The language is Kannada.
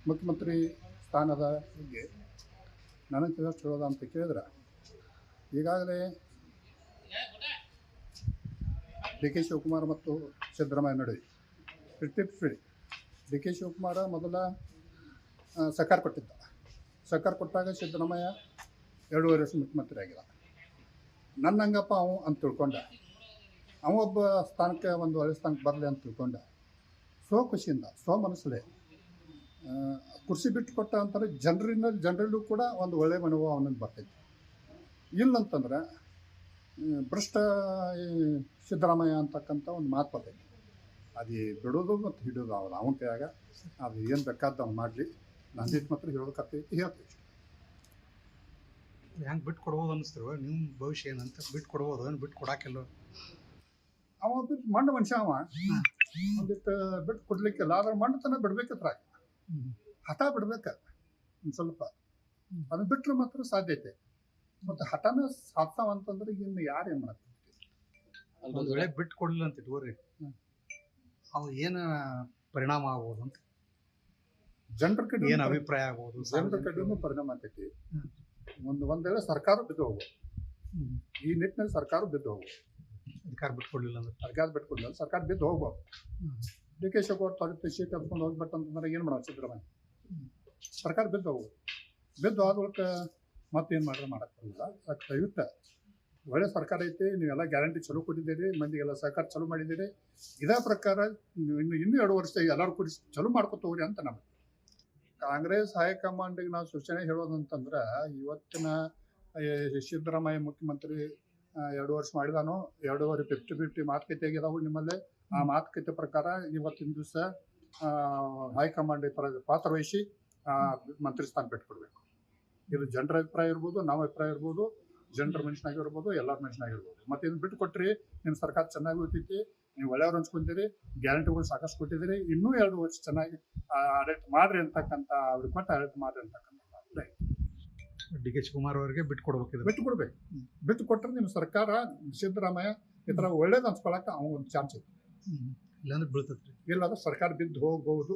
ಮುಖ್ಯಮಂತ್ರಿ ಸ್ಥಾನದ ಬಗ್ಗೆ ನನಗೆ ತಿಳಿದಷ್ಟು ಹೇಳೋದು ಅಂತ ಕೇಳಿದ್ರೆ, ಈಗಾಗಲೇ ಡಿ ಕೆ ಶಿವಕುಮಾರ್ ಮತ್ತು ಸಿದ್ದರಾಮಯ್ಯ ನಡುವೆ 50-50. ಡಿ ಕೆ ಶಿವಕುಮಾರ ಮೊದಲ ಸರ್ಕಾರ ಕೊಟ್ಟಿದ್ದ. ಸರ್ಕಾರ ಕೊಟ್ಟಾಗ ಸಿದ್ದರಾಮಯ್ಯ 2.5 ವರ್ಷ ಮುಖ್ಯಮಂತ್ರಿ ಆಗಿಲ್ಲ. ನನ್ನ ಹಂಗಪ್ಪ ಅವ ಅಂತ ತಿಳ್ಕೊಂಡ, ಅವೊಬ್ಬ ಸ್ಥಾನಕ್ಕೆ ಒಂದು ಒಳ್ಳೆ ಸ್ಥಾನಕ್ಕೆ ಬರಲಿ ಅಂತ ತಿಳ್ಕೊಂಡ. ಖುಷಿಯಿಂದ ಮನಸ್ಸಲ್ಲೇ ಕುರ್ಚಿ ಬಿಟ್ಟು ಕೊಟ್ಟ ಅಂತಾರೆ. ಜನರಲ್ಲೂ ಕೂಡ ಒಂದು ಒಳ್ಳೆಯ ಮನೋಭಾವ ಅವನಿಗೆ ಬರ್ತೈತಿ. ಇಲ್ಲಂತಂದ್ರೆ ಭ್ರಷ್ಟ ಸಿದ್ದರಾಮಯ್ಯ ಅಂತಕ್ಕಂಥ ಒಂದು ಮಾತು ಬರ್ತೈತಿ. ಅದು ಬಿಡೋದು ಮತ್ತು ಹಿಡಿಯೋದು ಅವನ ಕೈಯಾಗ. ಅದು ಏನು ಬೇಕಾದ ಅವ್ನು ಮಾಡಲಿ. ನಂದಿಟ್ಟು ಮಾತ್ರ ಹೇಳೋದಕ್ಕೈತಿ, ಹೇಳ್ತೀವಿ. ಹೆಂಗೆ ಬಿಟ್ಟು ಕೊಡ್ಬೋದು ಅನ್ನಿಸ್ತಿರುವ ನಿಮ್ಮ ಭವಿಷ್ಯ ಏನಂತ? ಬಿಟ್ಟು ಕೊಡ್ಬೋದು, ಏನು ಬಿಟ್ಟು ಕೊಡಾಕಿಲ್ಲ? ಅವ ಬಿಟ್ಟು ಮಂಡ ಮನುಷ್ಯ. ಅವ ಒಂದಿಟ್ಟು ಬಿಟ್ಟು ಕೊಡ್ಲಿಕ್ಕಿಲ್ಲ. ಆದ್ರೆ ಮಂಡತನ ಬಿಡ್ಬೇಕತ್ರ, ಹಠ ಬಿಡ್ಬೇಕ ಒಂದು ಸ್ವಲ್ಪ. ಅದನ್ನ ಬಿಟ್ಟರೆ ಮಾತ್ರ ಸಾಧ್ಯತೆ. ಮತ್ತು ಹಠನ ಸಾಧ್ತಾವಂತಂದ್ರೆ ಇನ್ನು ಯಾರು ಏನು ಮಾಡ್ತೀವಿ? ಒಂದು ವೇಳೆ ಬಿಟ್ಟು ಕೊಡಲಿಲ್ಲ ಅಂತ ಇಟ್ಕೋರಿ, ಅವು ಏನು ಪರಿಣಾಮ ಆಗ್ಬೋದು ಅಂತ ಜನರ ಕಡೆ ಏನು ಅಭಿಪ್ರಾಯ ಆಗ್ಬೋದು? ಜನರ ಕಡೆಯೂ ಪರಿಣಾಮ ಆಗ್ತೈತಿ. ಒಂದು ವೇಳೆ ಸರ್ಕಾರ ಬಿದ್ದು ಹೋಗ್ಬೋದು. ಈ ನಿಟ್ಟಿನಲ್ಲಿ ಸರ್ಕಾರ ಬಿದ್ದು ಹೋಗ್ಬೋದು. ಅಧಿಕಾರ ಬಿಟ್ಕೊಡ್ಲಿಲ್ಲ ಅಂದ್ರೆ, ಸರ್ಕಾರ ಬಿಟ್ಕೊಡ್ಲಿಲ್ಲ, ಸರ್ಕಾರ ಬಿದ್ದು ಹೋಗ್ಬೋದು. ಡಿ ಕೆ ಶಿವಕುಮಾರ್ ತೊಗೊಳ್ಳಿ ಸೀಟ್ ಹತ್ಕೊಂಡು ಹೋಗ್ಬೇಕಂತಂದ್ರೆ ಏನು ಮಾಡೋದು ಸಿದ್ದರಾಮಯ್ಯ? ಸರ್ಕಾರ ಬಿದ್ದು ಹೋಗ್ಬೋದು. ಬಿದ್ದು ಆದೊಳಕ್ಕೆ ಮತ್ತೇನು ಮಾಡಿದ್ರೆ ಮಾಡಕ್ಕೆ ಬರಲಿಲ್ಲ. ಅದಕ್ಕೆ ದಯವಿಟ್ಟು ಒಳ್ಳೆ ಸರ್ಕಾರ ಐತಿ, ನೀವೆಲ್ಲ ಗ್ಯಾರಂಟಿ ಚಲೋ ಕೊಟ್ಟಿದ್ದೀರಿ, ಮಂದಿಗೆಲ್ಲ ಸಹಕಾರ ಚಲೋ ಮಾಡಿದ್ದೀರಿ. ಇದೇ ಪ್ರಕಾರ ಇನ್ನೂ 2 ವರ್ಷ ಎಲ್ಲರೂ ಕೂಡಿ ಚಲೋ ಮಾಡ್ಕೊತ ಹೋಗ್ರಿ ಅಂತ ನಮಗೆ. ಕಾಂಗ್ರೆಸ್ ಹೈಕಮಾಂಡಿಗೆ ನಾವು ಸೂಚನೆ ಹೇಳೋದಂತಂದ್ರೆ, ಇವತ್ತಿನ ಸಿದ್ದರಾಮಯ್ಯ ಮುಖ್ಯಮಂತ್ರಿ 2 ವರ್ಷ ಮಾಡಿದಾನು, 2.5 50-50 ಮಾತುಕತೆ ಆಗಿದಾವು ನಿಮ್ಮಲ್ಲೇ. ಆ ಮಾತುಕತೆ ಪ್ರಕಾರ ಇವತ್ತಿನ ದಿವಸ ಹೈಕಮಾಂಡ್ ಪಾತ್ರ ವಹಿಸಿ ಮಂತ್ರಿ ಸ್ಥಾನ ಬಿಟ್ಕೊಡ್ಬೇಕು. ಇದು ಜನರ ಅಭಿಪ್ರಾಯ ಇರ್ಬೋದು, ನಮ್ಮ ಅಭಿಪ್ರಾಯ ಇರ್ಬೋದು, ಜನರ ಮನುಷ್ಯನಾಗಿರ್ಬೋದು, ಎಲ್ಲರ ಮನುಷ್ಯನಾಗಿರ್ಬೋದು. ಮತ್ತು ಇದನ್ನು ಬಿಟ್ಟು ಕೊಟ್ಟರೆ ನಿಮ್ಮ ಸರ್ಕಾರ ಚೆನ್ನಾಗಿ ಹೋಗ್ತೈತಿ, ನೀವು ಒಳ್ಳೆಯವ್ರು ಅನ್ಸ್ಕೊಂತೀರಿ, ಗ್ಯಾರಂಟಿಗಳು ಸಾಕಷ್ಟು ಕೊಟ್ಟಿದ್ದೀರಿ. ಇನ್ನೂ 2 ವರ್ಷ ಚೆನ್ನಾಗಿ ಆಡಳಿತ ಮಾಡ್ರಿ ಅಂತಕ್ಕಂಥ, ಅವ್ರಿಗೆ ಕೊಟ್ಟು ಆಡಳಿತ ಮಾಡ್ರಿ ಅಂತಕ್ಕಂಥ ಡಿ ಕೆ ಶಿವಕುಮಾರ್ ಅವರಿಗೆ ಬಿಟ್ಟು ಕೊಡ್ಬೇಕಿದೆ. ಬಿಟ್ಟು ಕೊಡ್ಬೇಕು. ಬಿಟ್ಟು ಕೊಟ್ಟರೆ ನಿಮ್ಮ ಸರ್ಕಾರ ಸಿದ್ದರಾಮಯ್ಯ ಈ ಥರ ಒಳ್ಳೇದು ಅನ್ಸ್ಕೊಳಕ್ಕೆ ಅವ್ನಿಗೆ ಒಂದು ಚಾನ್ಸ್ ಐತಿ. ಇಲ್ಲಾಂದ್ರೆ ಬೀಳ್ತೈತ್ರಿ. ಇಲ್ಲಾಂದ್ರೆ ಸರ್ಕಾರ ಬಿದ್ದು ಹೋಗ್ಬೋದು.